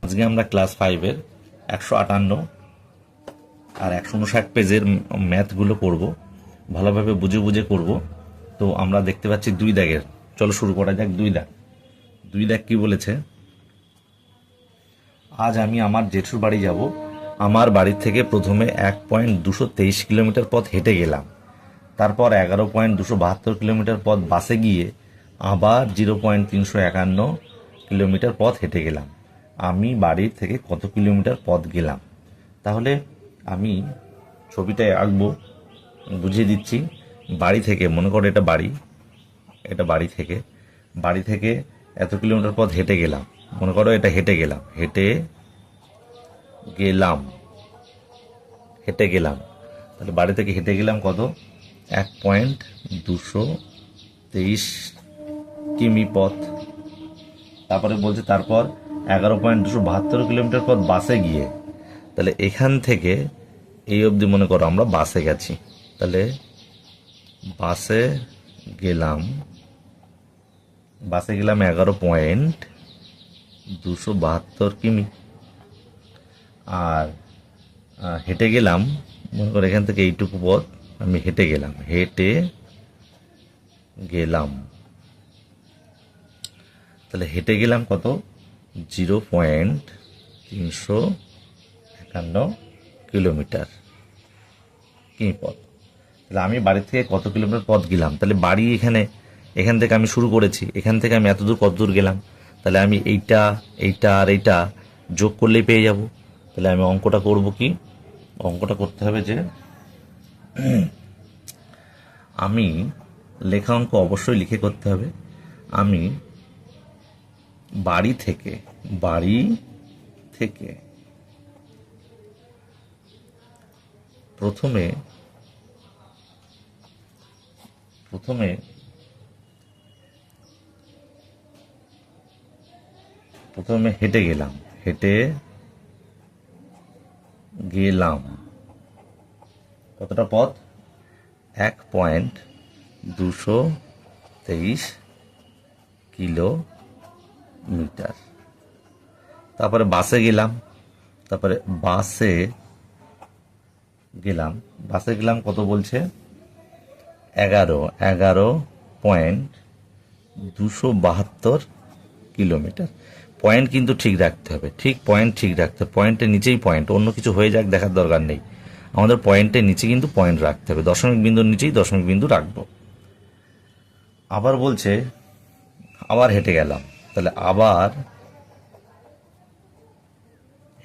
আজকে আমরা ক্লাস 5-এর 158 আর 159 পেজের ম্যাথগুলো করব, ভালোভাবে বুঝে বুঝে করব। তো আমরা দেখতে পাচ্ছি 2 দাগের। চলো শুরু করা যাক। 2 দাগ কি বলেছে? আজ আমি আমার জেঠুর বাড়ি যাব। আমার বাড়ি থেকে প্রথমে 1.223 কিলোমিটার পথ হেঁটে গেলাম, তারপর 11.272 কিলোমিটার পথ বাসে গিয়ে আবার 0.351 কিলোমিটার পথ হেঁটে গেলাম। আমি বাড়ির থেকে কত কিলোমিটার পথ গেলাম? তাহলে আমি ছবিটায় আঁকবো, বুঝিয়ে দিচ্ছি। বাড়ি থেকে, মনে করো এটা বাড়ি থেকে এত কিলোমিটার পথ হেঁটে গেলাম। মনে করো এটা হেঁটে গেলাম। তাহলে বাড়ি থেকে হেঁটে গেলাম কত? 1.223 কিমি পথ। তারপরে বলছে তারপর 11.272 কিলোমিটার পথ বাসে গিয়ে। তাহলে এখান থেকে এই অবধি মনে করো আমরা বাসে গেছি। তাহলে বাসে গেলাম 11.272 কিমি। আর হেঁটে গেলাম, মনে করো এখান থেকে এইটুকু পথ আমি হেঁটে গেলাম। তাহলে হেঁটে গেলাম কত? 0.351 কিলোমিটার কিমি পথ। তাহলে আমি বাড়ি থেকে কত কিলোমিটার পথ গেলাম? তাহলে বাড়ি এখান থেকে আমি শুরু করেছি, এখান থেকে আমি এত দূর কত দূর গেলাম। তাহলে আমি এইটা আর এইটা যোগ করলেই পেয়ে যাব। তাহলে আমি অঙ্কটা করব কি? অঙ্কটা করতে হবে যে আমি লেখা অঙ্ক অবশ্যই লিখে করতে হবে। আমি বাড়ি থেকে প্রথমে হেঁটে গেলাম কতটা পথ? 1.223 কিলোমিটার। তারপরে বাসে গেলাম কত বলছে? 11.272 কিলোমিটার। পয়েন্ট কিন্তু ঠিক রাখতে হবে, পয়েন্টের নিচেই পয়েন্ট, অন্য কিছু হয়ে যাক দেখার দরকার নেই। আমাদের পয়েন্টের নিচে কিন্তু পয়েন্ট রাখতে হবে, দশমিক বিন্দুর নিচেই দশমিক বিন্দু রাখবো। আবার বলছে আবার হেঁটে গেলাম। তাহলে আবার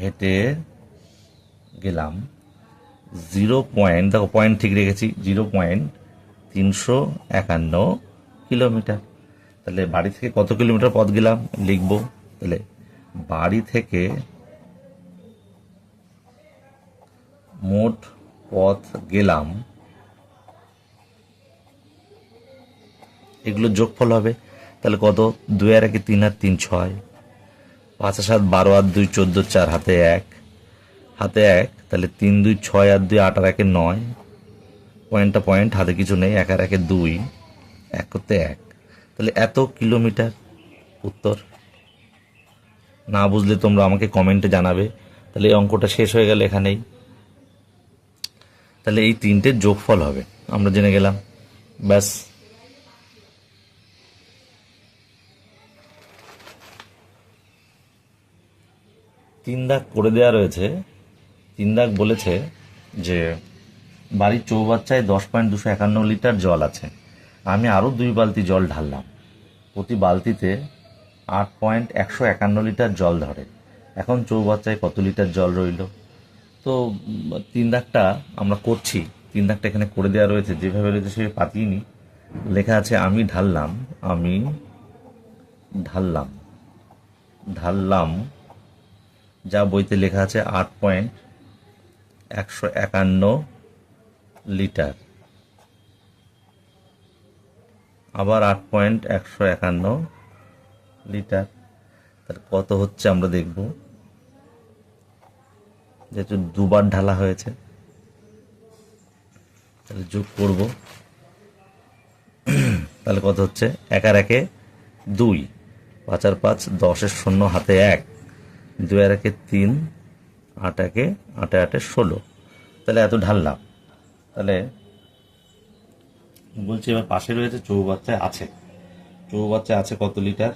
হেঁটে গেলাম দেখো পয়েন্ট ঠিক রেখেছি, 0.351 কিলোমিটার। তাহলে বাড়ি থেকে কত কিলোমিটার পথ গেলাম লিখবো। তাহলে বাড়ি থেকে মোট পথ গেলাম, এগুলো যোগফল হবে। তাহলে কত? 2 আর 1 3 আর 3 6, 5 আর 7 12 আর 2 14, 4 হাতে 1, তাহলে 3 2 6 আর 2 8 আর 1 9, পয়েন্ট হাতে কিছু নেই, 1 আর 1 2, 1 করতে 1। তাহলে এত কিলোমিটার উত্তর। না বুঝলে তোমরা আমাকে কমেন্টে জানাবে। তাহলে এই অঙ্কটা শেষ হয়ে গেল এখানেই। তাহলে এই 3টের যোগফল হবে, আমরা জেনে গেলাম। ব্যাস। তিন দাগ করে দেওয়া রয়েছে। 3 দাগ বলেছে যে বাড়ির চৌবাচ্চায় 10.251 লিটার জল আছে। আমি আরও 2 বালতি জল ঢাললাম। প্রতি বালতিতে 8.151 লিটার জল ধরে। এখন চৌবাচ্চায় কত লিটার জল রইল? তো 3 দাগটা আমরা করছি। 3 দাগটা এখানে করে দেওয়া রয়েছে, যেভাবে রয়েছে সেভাবে পাতিয়ে নি। লেখা আছে আমি ঢাললাম, যা বইতে লেখা আছে 8.151 লিটার, আবার 8.151 লিটার। তার কত হচ্ছে আমরা দেখব, যেহেতু 2 বার ঢালা হয়েছে। তাহলে যোগ করব। তাহলে কত হচ্ছে? 1 আর 1 2, 5 আর 5 10 এর 0 হাতে 1, 2 আর 1 3, 8 1 8 8 16, তাহলে এত ঢাললাম। তাহলে বলছি এবার পাশে রয়েছে চৌবাচ্চায় আছে, চৌবাচ্চায় আছে কত লিটার?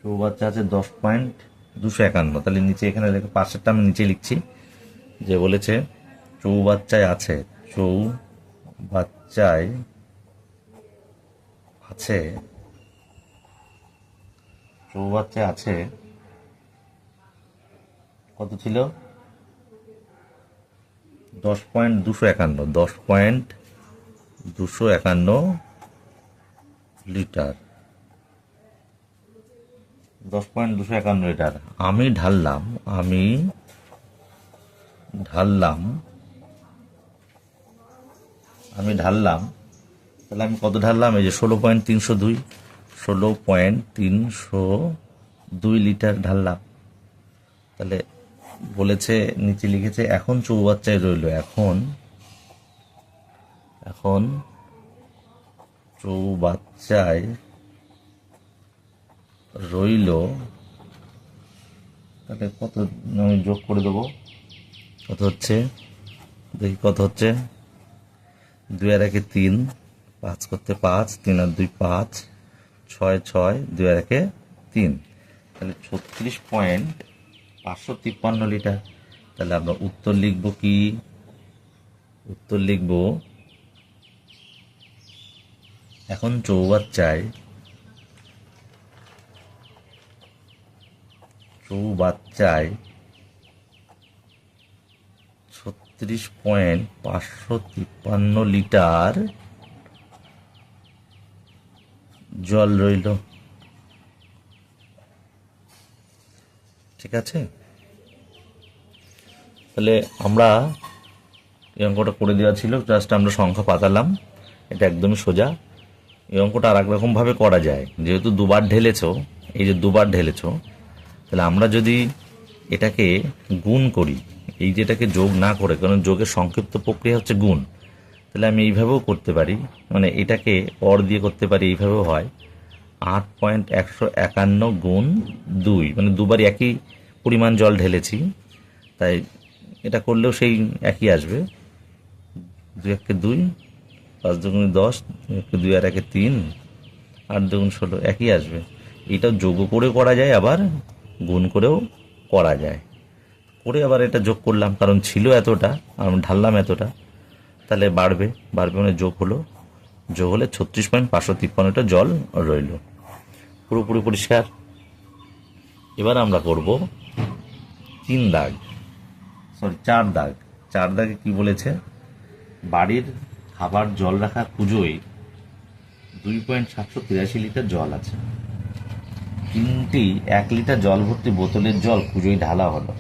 চৌবাচ্চা আছে 10.251, তাহলে নিচে এখানে লেখা পাশেরটা আমি নিচে লিখছি, যে বলেছে চৌবাচ্চায় আছে, চৌবাচ্চায় আছে, চৌবাচ্চায় আছে কত ছিল? 10.251, 10.251 লিটার, 10.251 লিটার। আমি ঢাললাম, তাহলে আমি কত ঢাললাম? এই যে 16.302, 16.302 লিটার ঢাললাম। তাহলে বলেছে, নিচে লিখেছে এখন চৌবাচ্চায় রইল, এখন চৌবাচ্চায় রইল, তাহলে কত আমি যোগ করে দেবো, কত হচ্ছে দেখি, কত হচ্ছে? 2 আর 1 3, 5 করতে 5, 3 আর 2 5, 6 6, 2 আর 1 3, তাহলে 36.553 লিটার। তাহলে আমরা উত্তর লিখব কি? উত্তর লিখব এখন চৌবাচ্চায় 36.553 লিটার জল রইল। ঠিক আছে, তাহলে আমরা এই অঙ্কটা করে দেওয়া ছিল, জাস্ট আমরা সংখ্যা পাতালাম, এটা একদমই সোজা। এই অঙ্কটা আর এক রকমভাবে করা যায়, যেহেতু দুবার ঢেলেছো, এই যে দুবার ঢেলেছো, তাহলে আমরা যদি এটাকে গুণ করি, এই যেটাকে যোগ না করে, কারণ যোগের সংক্ষিপ্ত প্রক্রিয়া হচ্ছে গুণ, তাহলে আমি এইভাবেও করতে পারি, মানে এটাকে অর দিয়ে করতে পারি, এইভাবেও হয় 8.151 গুণ 2, মানে দুবার একই পরিমাণ জল ঢেলেছি, তাই এটা করলেও সেই একই আসবে। 2 1 2, 5 2 10, 2 আর 1 3, 8 2 16, একই আসবে। এটাও যোগ করে করা যায়, আবার গুণ করেও করা যায়। করে আবার এটা যোগ করলাম, কারণ ছিল এতটা, আমি ঢাললাম এতটা, তাহলে বাড়বে, মানে যোগ হলো, যোগ হলে 36.553টা জল রইল। পুরোপুরি পরিষ্কার। এবার আমরা করব 4 দাগ। 4 দাগে কি বলেছে? বাড়ির খাবার জল রাখা কুজোয় 2.783 লিটার জল আছে, 3টি 1 লিটার জল ভর্তি বোতলের জল কুজোয় ঢালা হলো,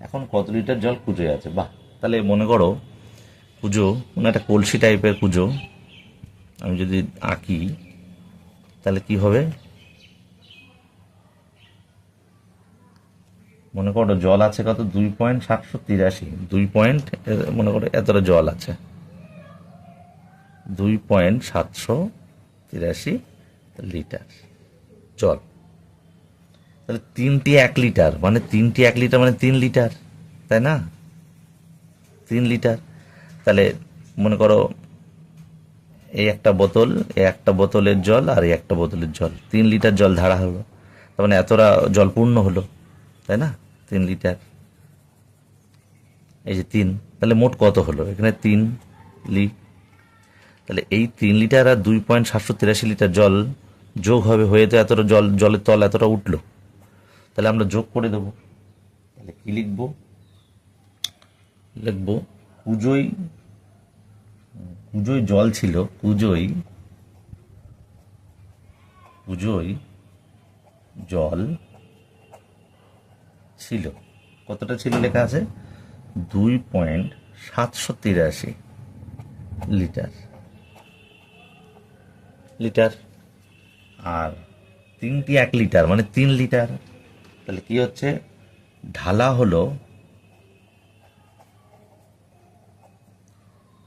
এখন কত লিটার জল কুজোয় আছে? বাহ, তাহলে মনে করো কুজো মানে একটা কলসি টাইপের কুজো, আমি যদি আঁকি তাহলে কি হবে? মনে করো জল আছে কত? 2.783, মনে করো এতটা জল আছে, 2.783 লিটার জল। তাহলে 3টি 1 লিটার, মানে 3টি 1 লিটার মানে 3 লিটার, তাই না? 3 লিটার। তাহলে মনে করো এই একটা বোতল, এই একটা বোতলের জল আর এই একটা বোতলের জল, 3 লিটার জল ঢালা হলো, তার মানে এতটা জল পূর্ণ হলো, তাই না? 3 লিটার, এই যে 3, তাহলে মোট কত হলো? এখানে 3 লি, তাহলে এই 3 লিটার আর 2.783 লিটার জল যোগ হবে, হয়ে তো এতটা জলের তল এতটা উঠলো, তাহলে আমরা যোগ করে দেবো। তাহলে কি লিখবো? লিখবো কুজোয় জল ছিল, কুজোয় জল ছিল, কতটা ছিল লেখা আছে? 2.783 লিটার। আর 3টি 1 লিটার মানে 3 লিটার, তাহলে কি হচ্ছে? ঢালা হলো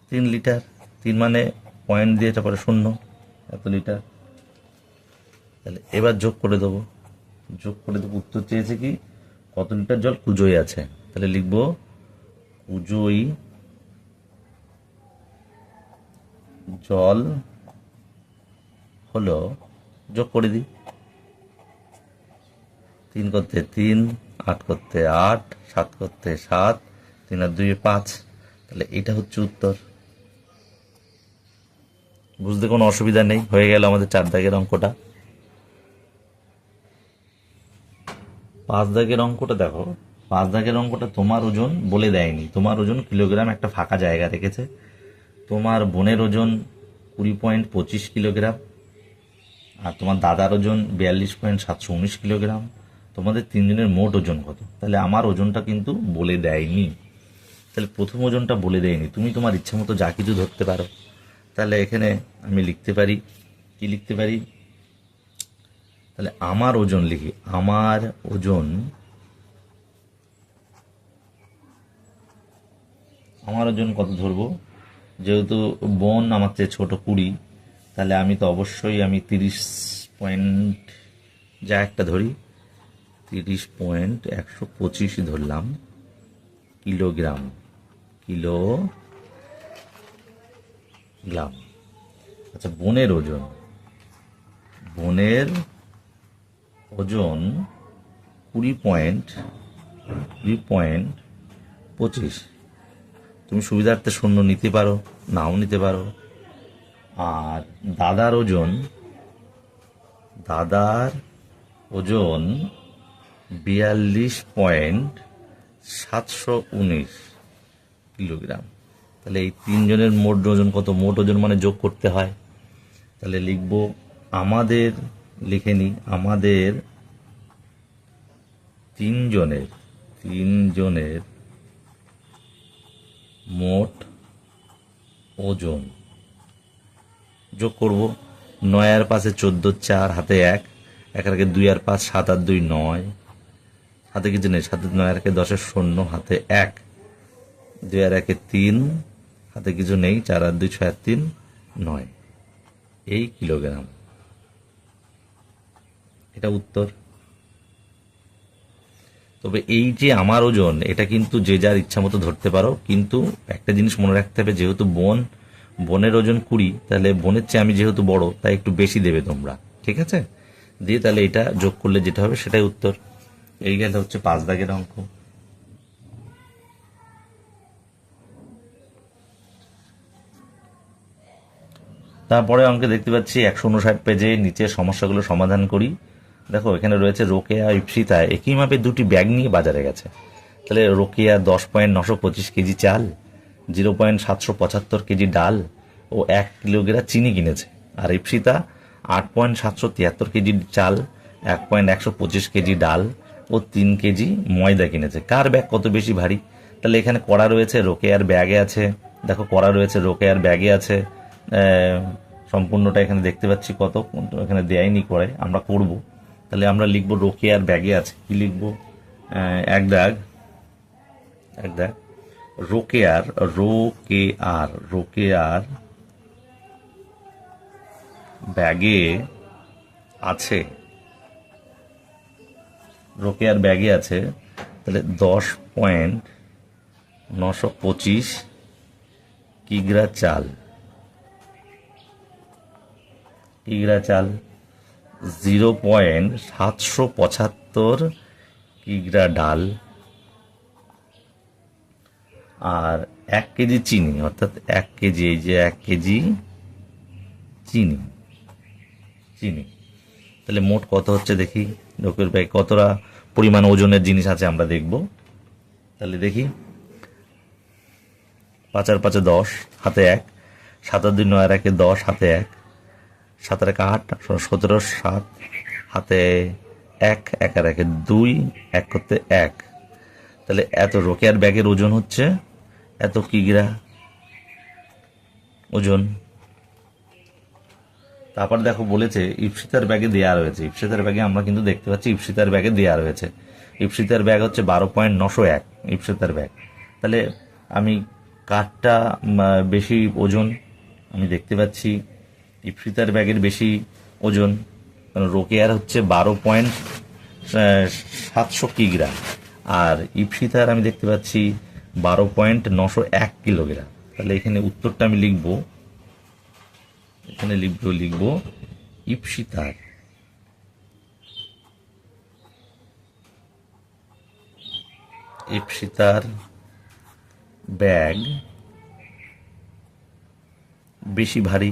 3 লিটার, 3 মানে পয়েন্ট দিয়ে তারপরে 0, এত লিটার। তাহলে এবার যোগ করে দেবো, উত্তর চেয়েছে কি কত লিটার জল কুজোয় আছে। তাহলে লিখবো কুজোই জল হলো, যোগ করে দিই, 3 করতে 3, 8 করতে 8, 7 করতে 7, 3 আর 2 5। তাহলে এটা হচ্ছে উত্তর। বুঝতে কোনো অসুবিধা নেই, হয়ে গেল আমাদের 4 দাগের অঙ্কটা। 5 দাগের অঙ্কটা দেখো, 5 দাগের অঙ্কটা তোমার ওজন বলে দেয়নি, তোমার ওজন কিলোগ্রাম, একটা ফাঁকা জায়গা রেখেছে। তোমার বোনের ওজন 20.25 কিলোগ্রাম, আর তোমার দাদার ওজন 42.719 কিলোগ্রাম। তোমাদের 3 জনের মোট ওজন কত? তাহলে আমার ওজনটা কিন্তু বলে দেয়নি, তাহলে প্রথম ওজনটা বলে দেয়নি। তুমি তোমার ইচ্ছা মতো যা কিছু ধরতে পারো। তাহলে এখানে আমি লিখতে পারি, কি লিখতে পারি, তাহলে আমার ওজন লিখি, আমার ওজন কত ধরবো? যেহেতু বোন আমার চেয়ে ছোট 20, তাহলে আমি তো অবশ্যই 30 পয়েন্ট যা একটা ধরি, 30.125 ধরলাম কিলোগ্রাম। আচ্ছা, বোনের ওজন 20.25। তুমি সুবিধার্থে 0 নিতে পারো, নাও নিতে পারো। আর দাদার ওজন 42.719 কিলোগ্রাম। তাহলে এই 3 জনের মোট ওজন কত? মোট ওজন মানে যোগ করতে হয়। তাহলে লিখবো আমাদের, লিখে নিই, আমাদের 3 জনের মোট ওজন যোগ করব। 9 আর 5 14, 4 হাতে 1, 1 আর 2 আর 5, 7 আর 2 9, হাতে কিছু নেই, 7 9 আর 10 0, হাতে 1, 2 আর 1 3, হাতে কিছু নেই, 4 আর 2 6 আর 3 9, এই কিলোগ্রাম। এটা উত্তর। তবে এই যে আমার ওজন, এটা কিন্তু যে যার ইচ্ছা মতো ধরতে পারো, কিন্তু একটা জিনিস মনে রাখতে হবে, যেহেতু বোনের ওজন 20, তাহলে বোনের চেয়ে আমি যেহেতু বড়, তাই একটু বেশি দেবে তোমরা, ঠিক আছে? দিয়ে তাহলে এটা যোগ করলে যেটা হবে সেটাই উত্তর। এই গেলে হচ্ছে 5 দাগের অঙ্ক। তারপরে অঙ্কে দেখতে পাচ্ছি 159 পেজে নিচের সমস্যাগুলো সমাধান করি। দেখো এখানে রয়েছে রোকেয়া ইপসিতা একই মাপে 2টি ব্যাগ নিয়ে বাজারে গেছে। তাহলে রোকেয়া 10.925 কেজি চাল, 0.775 কেজি ডাল ও 1 কিলোগ্রাম চিনি কিনেছে। আর ইপসিতা 8.773 কেজি চাল, 1.125 কেজি ডাল ও 3 কেজি ময়দা কিনেছে। কার ব্যাগ কত বেশি ভারী? তাহলে এখানে কড়া রয়েছে, রোকেয়ার ব্যাগে আছে। দেখো কড়া রয়েছে, রোকেয়ার ব্যাগে আছে। সম্পূর্ণটা এখানে দেখতে পাচ্ছি কত, এখানে দেয়নি করে, আমরা করব। তাহলে আমরা লিখবো রোকেয়ার ব্যাগে আছে, কি লিখবো? এক দাগ রোকেয়ার ব্যাগে আছে, রোকেয়ার ব্যাগে আছে। তাহলে 10.925 কিগ্রা চাল, 0.775 কিগ্রা ডাল আর 1 কেজি চিনি, অর্থাৎ 1 কেজি, এই যে 1 কেজি চিনি। তাহলে মোট কত হচ্ছে দেখি, লোকের ব্যাগ কতটা পরিমাণ ওজনের জিনিস আছে আমরা দেখব। তাহলে দেখি, 5 আর 5 10, হাতে 1, 7 আর 2 9 আর 1 10, হাতে 1, 7 আর 1 8, 17 7, হাতে 1, 1 আর 1 2, 1 করতে 1। তাহলে এত রোকেয়ার ব্যাগের ওজন হচ্ছে এত কিগ্রা ওজন। তারপর দেখো বলেছে ইপসিতার ব্যাগে দেওয়া রয়েছে, ইপসিতার ব্যাগে আমরা কিন্তু দেখতে পাচ্ছি ইপসিতার ব্যাগে দেওয়া রয়েছে। ইপসিতার ব্যাগ হচ্ছে 12.901 ইপসিতার ব্যাগ। তাহলে আমি কারটা বেশি ওজন, আমি দেখতে পাচ্ছি ইপসিতার ব্যাগের বেশি ওজন, কারণ রোকেয়ার হচ্ছে 12.700 কিগ্রা, আর ইপসিতার আমি দেখতে পাচ্ছি 12.901 কিলোগ্রাম। তাহলে এখানে উত্তরটা আমি লিখবো, এখানে লিখবো ইপসিতার ব্যাগ বেশি ভারী,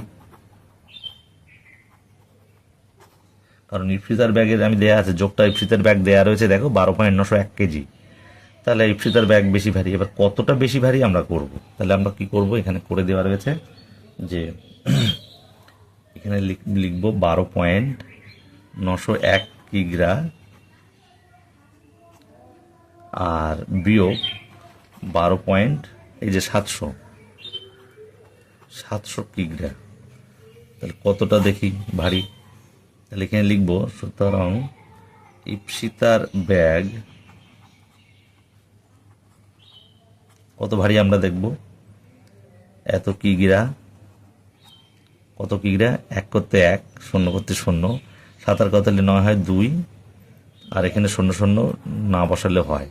কারণ ইপসিতার ব্যাগের আমি দেয়া আছে, যোগটা ইপসিতার ব্যাগ দেয়া রয়েছে, দেখো 12.901 কেজি। তাহলে ইপসিতার ব্যাগ বেশি ভারী। এবার কতটা বেশি ভারী আমরা করব, তাহলে আমরা কি করব, এখানে করে দেওয়া রয়েছে যে এখানে লিখব 12.901 কিগ্রা আর বিয়োগ 12 এই যে 700 কিগ্রা। তাহলে কতটা দেখি ভারী, তাহলে এখানে লিখব, সুতরাং ইপসিতার ব্যাগ কত ভারী আমরা দেখব, এত কিগ্রা, কত কিগ্রা, 1 করতে 1, 0 করতে 0, 7 আর কত হলে 9 হয় 2, আর এখানে 0 0 না বসালে হয়।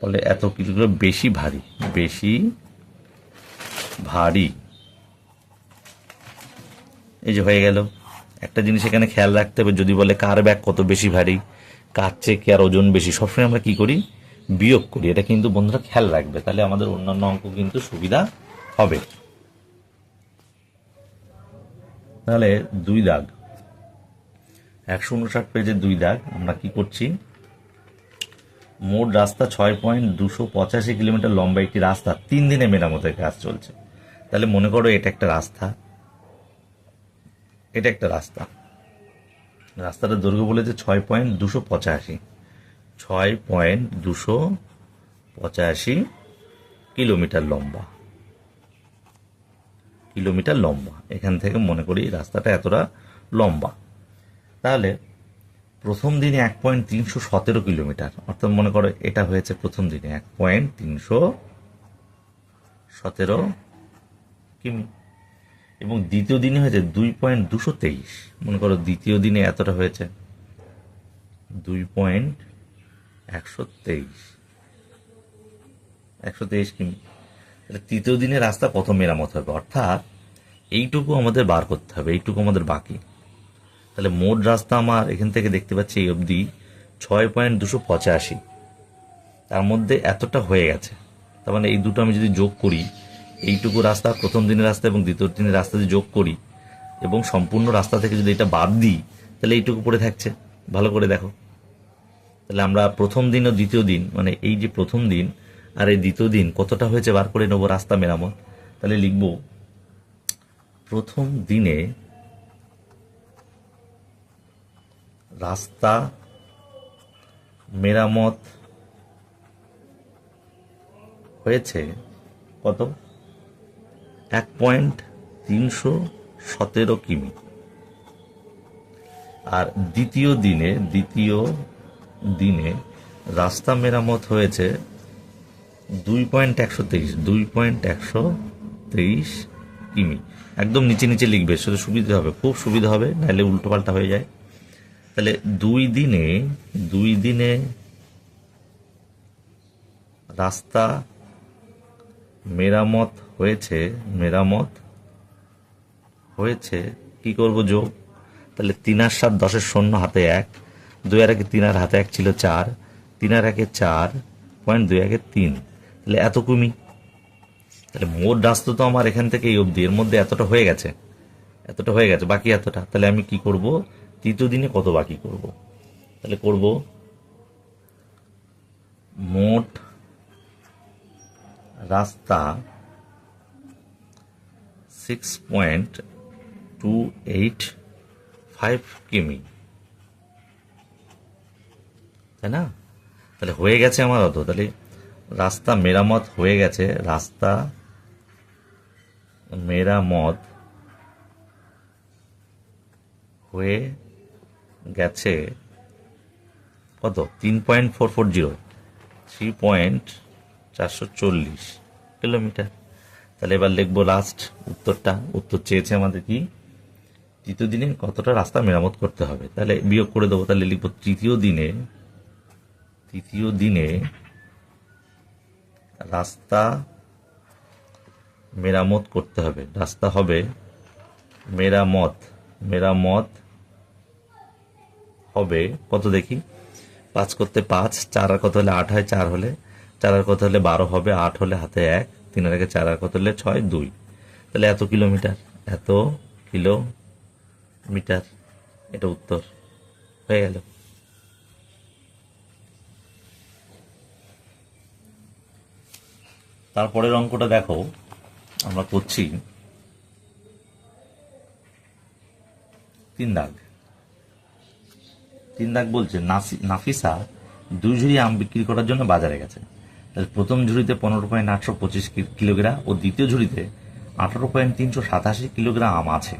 ফলে এত কিগ্রা বেশি ভারী। এই যে হয়ে গেল। একটা জিনিস এখানে খেয়াল রাখতে হবে, যদি বলে কার ব্যাগ কত বেশি ভারী, কার চেয়ে কার ওজন বেশি, সবসময় আমরা কি করি, বিয়োগ করি। এটা কিন্তু বন্ধুরা খেয়াল রাখবে, তাহলে আমাদের অন্যান্য অঙ্ক কিন্তু সুবিধা হবে। তাহলে 2 দাগ, 159 পেজে 2 দাগ, আমরা কি করছি, মোট রাস্তা 6.285 কিলোমিটার লম্বা একটি রাস্তা 3 দিনে মেরামতের কাজ চলছে। তাহলে মনে করো এটা একটা রাস্তা, রাস্তাটার দৈর্ঘ্য বলেছে 6.285 কিলোমিটার লম্বা। এখান থেকে মনে করি রাস্তাটা এতটা লম্বা। তাহলে প্রথম দিনে 1.317 কিলোমিটার, অর্থাৎ মনে করো এটা হয়েছে প্রথম দিনে 1.317 কিমি, এবং দ্বিতীয় দিনে হয়েছে 2.223। মনে করো দ্বিতীয় দিনে এতটা হয়েছে 2.123 কিমি। তৃতীয় দিনে রাস্তা কত মেরামত হবে, অর্থাৎ এইটুকু আমাদের বার করতে হবে, এইটুকু আমাদের বাকি। তাহলে মোট রাস্তা আমার এখান থেকে দেখতে পাচ্ছি এই অবধি 6.285, তার মধ্যে এতটা হয়ে গেছে। তার মানে এই দুটো আমি যদি যোগ করি, এইটুকু রাস্তা প্রথম দিনের রাস্তা এবং দ্বিতীয় দিনের রাস্তা যদি যোগ করি এবং সম্পূর্ণ রাস্তা থেকে যদি এটা বাদ দিই, তাহলে এইটুকু পড়ে থাকছে। ভালো করে দেখো, তাহলে আমরা প্রথম দিন ও দ্বিতীয় দিন, মানে এই যে প্রথম দিন আর এই দ্বিতীয় দিন কতটা হয়েছে বার করে নেবো রাস্তা মেরামত। তাহলে লিখব, প্রথম দিনে রাস্তা মেরামত হয়েছে কত, 1.317 কিমি, আর দ্বিতীয় দিনে রাস্তা মেরামত হয়েছে 2.123 কিমি। একদম নিচে লিখবে, সেটা সুবিধা হবে, খুব সুবিধা হবে, নাহলে উল্টোপাল্টা হয়ে যায়। তাহলে 2 দিনে রাস্তা মেরামত হয়েছে কি করব, যোগ। তাহলে 3 আর 7 10 0 হাতে 1, 2 আর 1 3 আর হাতে 1 ছিল 4, 3 আর 1 4.2 3, তাহলে এত কিমি। তাহলে মোট রাস্তা তো আমার এখান থেকে এই অবধি, এর মধ্যে এতটা হয়ে গেছে, বাকি এতটা। তাহলে আমি কি করব, তৃতীয় দিনে কত বাকি করব, তাহলে করব মোট রাস্তা 6.285 কিমি, তাই না? তাহলে হয়ে গেছে আমার অত। তাহলে রাস্তা মেরামত হয়ে গেছে, রাস্তা মেরামত হয়ে গেছে কত, 3.440 3.440 কিলোমিটার। তাহলে এবার লিখবো লাস্ট উত্তরটা। উত্তর চেয়েছে আমাদের কি, তৃতীয় দিনে কতটা রাস্তা মেরামত করতে হবে। তাহলে বিয়োগ করে দেবো। তাহলে লিখবো তৃতীয় দিনে রাস্তা মেরামত করতে হবে। রাস্তা হবে মেরামত হবে কত দেখি, 5 করতে 5, 4 আর কত হলে 8 হয়, 4 হলে 4 আর কত হলে 12 হবে, 8 হলে হাতে 1, 3 আর 4 আর কত হলে 6, 2। তাহলে এত কিলোমিটার, এটা উত্তর হয়ে গেল। তারপরের অঙ্কটা দেখো, আমরা করছি 3 দাগ। 3 দাগ বলছে নাফিসা 2 ঝুড়ি আম বিক্রি করার জন্য বাজারে গেছে। তাহলে প্রথম ঝুড়িতে 15.825 কিলোগ্রাম ও দ্বিতীয় ঝুড়িতে 18.387 কিলোগ্রাম আম আছে।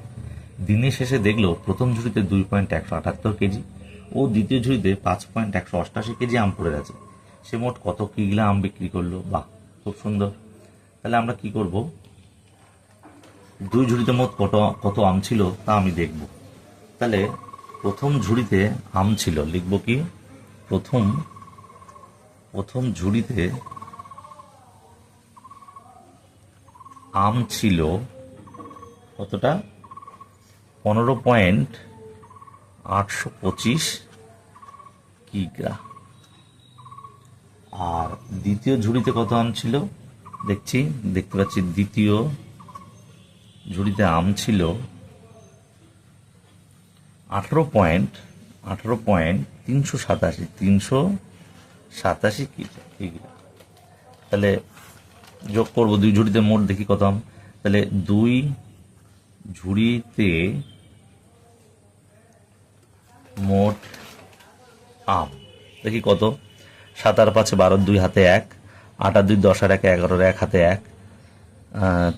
দিনের শেষে দেখলো প্রথম ঝুড়িতে 2.178 কেজি ও দ্বিতীয় ঝুড়িতে 5.188 কেজি আম পড়ে আছে। সে মোট কত কিলোগ্রাম আম বিক্রি করলো? বাহ, খুব সুন্দর। তাহলে আমরা কি করব, 2 ঝুড়িতে মোট কত আম ছিল তা আমি দেখব। তাহলে প্রথম ঝুড়িতে আম ছিল, লিখব কি, প্রথম ঝুড়িতে আম ছিল কতটা, 15.825 কিগ্রা। আর দ্বিতীয় ঝুড়িতে কত আম ছিল দেখতে পাচ্ছি, দ্বিতীয় ঝুড়িতে আম ছিল 18.387 কিগ্রা। তাহলে যোগ করবো 2 ঝুড়িতে মোট দেখি কত আম। তাহলে 2 ঝুড়িতে মোট আম দেখি কত, 7 আর 5 12, 2 হাতে 1, 8 আর 2 10 আর 1 11, 1 হাতে 1,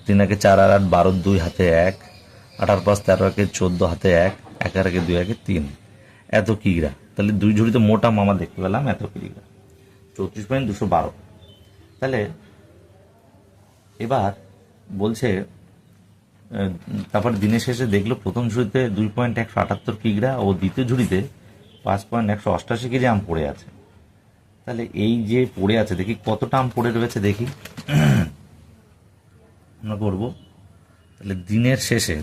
3 আর 4 আর 8 12, 2 হাতে 1, 8 আর 5 13 আর 14 হাতে 1, 1 আর 2 আর 3, এত কিগ্রা। তাহলে 2 ঝুড়িতে মোট আম আমরা দেখতে পেলাম এত কিগ্রা, 34.212। তাহলে এবার বলছে, তারপর দিনের শেষে দেখলো প্রথম ঝুড়িতে 2.178 কিগ্রা ও দ্বিতীয় ঝুড়িতে 5.188 কেজি আম পড়ে আছে। তাহলে এই যে পড়ে আছে দেখি কতটা আম পড়ে রয়েছে দেখি আমরা করবো। তাহলে দিনের শেষে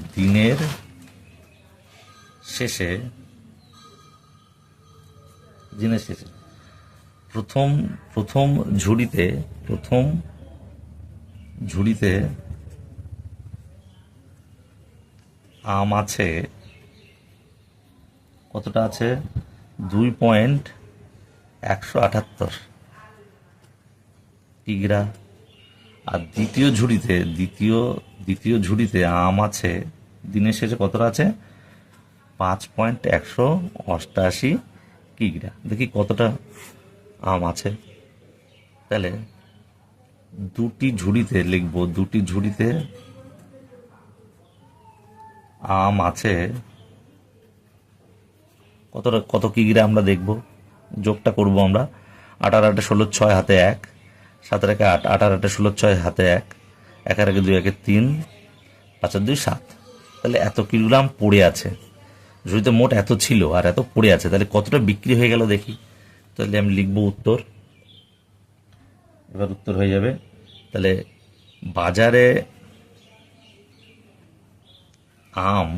প্রথম ঝুড়িতে আম আছে কতটা আছে, 2.178 কিগ্রা। আর দ্বিতীয় ঝুড়িতে আম আছে দিনের শেষে কতটা আছে, 5.188 কিগ্রা। দেখি কতটা আম আছে। তাহলে 2টি ঝুড়িতে লিখবো, 2টি ঝুড়িতে আম আছে কত কিগ্রা আমরা দেখব, যোগটা করব আমরা। 8 আর 8 16, 6 হাতে 1, 7 আর 8, 8 আর 8 16, 6 হাতে 1, 1 আর 2 আর 3, 5 আর 2 7। তাহলে এত কিলোগ্রাম পড়ে আছে, ঝুড়িতে মোট এত ছিল আর এত পড়ে আছে। তাহলে কতটা বিক্রি হয়ে গেল দেখি। তাহলে আমি লিখবো উত্তর, এবার উত্তর হয়ে যাবে। তাহলে বাজারে আম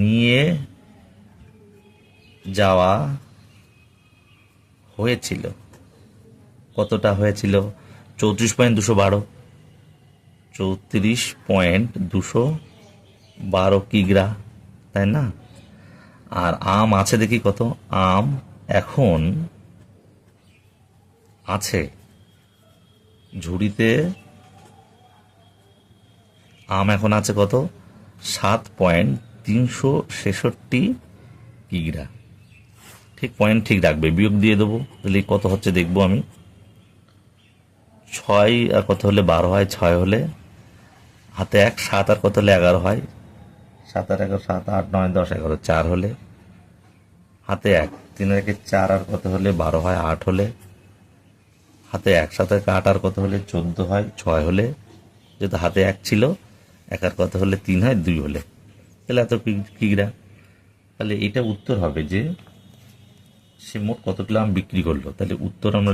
নিয়ে যাওয়া হয়েছিল, কতটা হয়েছিল, 34.212, 34.212 কিগ্রা, তাই না? আর আম আছে দেখি কত, আম এখন আছে ঝুড়িতে, আম এখন আছে কত, 7.366 কিগ্রা। ঠিক পয়েন্ট ঠিক রাখবে, বিয়োগ দিয়ে দেবো। তাহলে কত হচ্ছে দেখবো আমি। 6 আর কত হলে 12 হয়, 6 হলে হাতে 1, 7 আর কত হলে 11 হয়, 7 আর 11, 7 8 9 10 11, 4 হলে হাতে 1, 3 আর 4 আর কত হলে 12 হয়, 8 হলে হাতে একসাথে আট আর কত হলে 14 হয়, 6 হলে, যেহেতু হাতে 1 ছিল, 1 আর কত হলে 3 হয়, 2 হলে, তাহলে এত কিগ্রা। তাহলে এটা উত্তর হবে যে সে মোট কত কিলো আম বিক্রি করলো। তাহলে উত্তর আমরা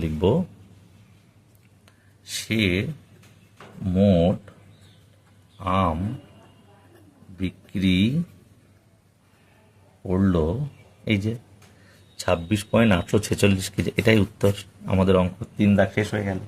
লিখব সে মোট আম বিক্রি করলো এই যে 26.846 কেজি। এটাই উত্তর। আমাদের অঙ্ক 3 দাগ শেষ হয়ে গেল।